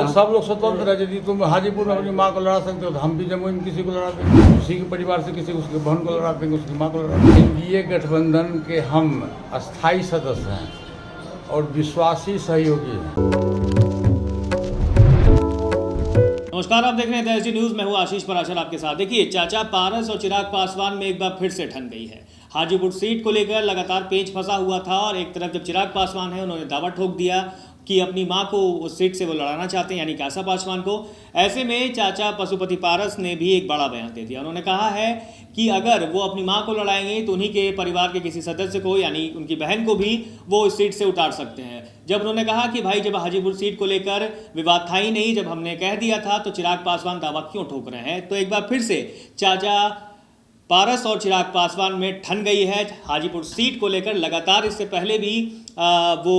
सब लोग स्वतंत्र है। यदि तुम हाजीपुर में अपनी माँ को लड़ा सकते हो तो हम भी जमुई में किसी को लड़ा देंगे, उसी के परिवार से किसी उसकी बहन को लड़ा देंगे, उसकी माँ को लड़ा देंगे। एनडीए गठबंधन के हम अस्थायी सदस्य हैं और विश्वासी सहयोगी हैं। नमस्कार, आप देख रहे हैं दैनिक न्यूज। मैं हूं आशीष पराशर आपके साथ। देखिए, चाचा पारस और चिराग पासवान में एक बार फिर से ठन गई है। हाजीपुर सीट को लेकर लगातार पेच फंसा हुआ था और एक तरफ जब चिराग पासवान है उन्होंने दावा ठोक दिया कि अपनी मां को उस सीट से वो लड़ाना चाहते हैं, यानी कि आशा पासवान को। ऐसे में चाचा पशुपति पारस ने भी एक बड़ा बयान दे दिया। उन्होंने कहा है कि अगर वो अपनी मां को लड़ाएंगे तो उन्हीं के परिवार के किसी सदस्य को, यानी उनकी बहन को भी वो इस सीट से उतार सकते हैं। जब उन्होंने कहा कि भाई, जब हाजीपुर सीट को लेकर विवाद था ही नहीं, जब हमने कह दिया था, तो चिराग पासवान दावा क्यों ठोक रहे हैं। तो एक बार फिर से चाचा पारस और चिराग पासवान में ठन गई है हाजीपुर सीट को लेकर। लगातार इससे पहले भी वो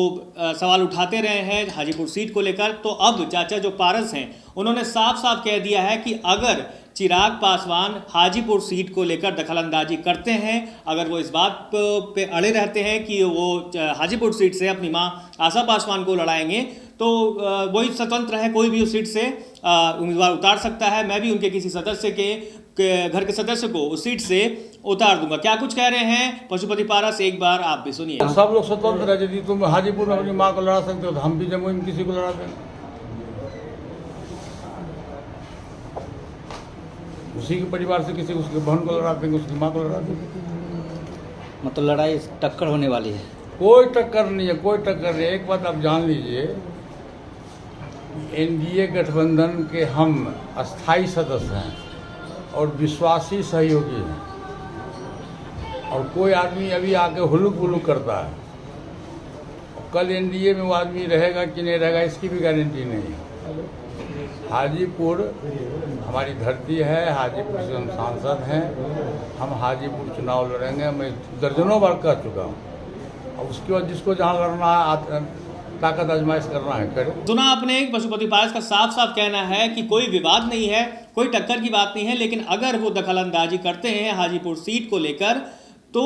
सवाल उठाते रहे हैं हाजीपुर सीट को लेकर। तो अब चाचा जो पारस हैं उन्होंने साफ साफ कह दिया है कि अगर चिराग पासवान हाजीपुर सीट को लेकर दखलंदाजी करते हैं, अगर वो इस बात पे अड़े रहते हैं कि वो हाजीपुर सीट से अपनी मां आशा पासवान को लड़ाएंगे, तो वही स्वतंत्र है, कोई भी उस सीट से उम्मीदवार उतार सकता है। मैं भी उनके किसी सदस्य के घर के सदस्य को उस सीट से उतार दूंगा। क्या कुछ कह रहे हैं पशुपति पारस, एक बार आप भी सुनिए। सब लोग स्वतंत्र है। यदि तुम हाजीपुर में अपनी माँ को लड़ा सकते हो तो हम भी जमुई में किसी को लड़ा देंगे, उसी के परिवार से किसी उसकी बहन को लड़ा देंगे, उसकी माँ को लड़ा देंगे। मतलब लड़ाई टक्कर होने वाली है? कोई टक्कर नहीं है, कोई टक्कर नहीं है। एक बात आप जान लीजिए, एनडीए गठबंधन के हम अस्थायी सदस्य हैं और विश्वासी सहयोगी हैं। और कोई आदमी अभी आके हुलुक बुलुक करता है, कल एनडीए में वो आदमी रहेगा कि नहीं रहेगा इसकी भी गारंटी नहीं है। हाजीपुर हमारी धरती है, हाजीपुर से हम सांसद हैं, हम हाजीपुर चुनाव लड़ेंगे। मैं दर्जनों बार कह चुका हूँ। और उसके बाद जिसको जहाँ लड़ना है, ताकत आजमाइश करना है, करे। सुना आपने पशुपति पारस का साफ साफ कहना है कि कोई विवाद नहीं है, कोई टक्कर की बात नहीं है, लेकिन अगर वो दखलंदाजी करते हैं हाजीपुर सीट को लेकर तो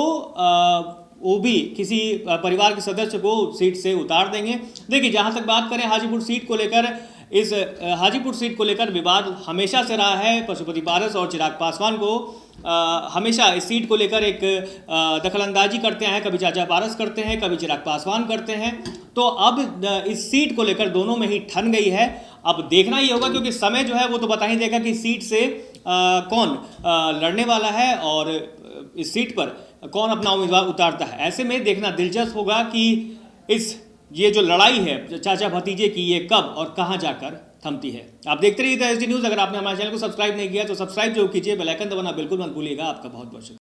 वो भी किसी परिवार के सदस्य को सीट से उतार देंगे। देखिए, जहां तक बात करें हाजीपुर सीट को लेकर, इस हाजीपुर सीट को लेकर विवाद हमेशा से रहा है। पशुपति पारस और चिराग पासवान को हमेशा इस सीट को लेकर एक दखलंदाजी करते हैं, कभी चाचा पारस करते हैं, कभी चिराग पासवान करते हैं। तो अब इस सीट को लेकर दोनों में ही ठन गई है। अब देखना ही होगा, क्योंकि समय जो है वो तो बता ही देगा कि सीट से कौन लड़ने वाला है और इस सीट पर कौन अपना उम्मीदवार उतारता है। ऐसे में देखना दिलचस्प होगा कि ये जो लड़ाई है चाचा भतीजे की, ये कब और कहां जाकर थमती है। आप देखते रहिए दैनिक न्यूज़। अगर आपने हमारे चैनल को सब्सक्राइब नहीं किया तो सब्सक्राइब जरूर कीजिए, बेल आइकन दबाना बिल्कुल मत भूलिएगा। आपका बहुत बहुत शुक्रिया।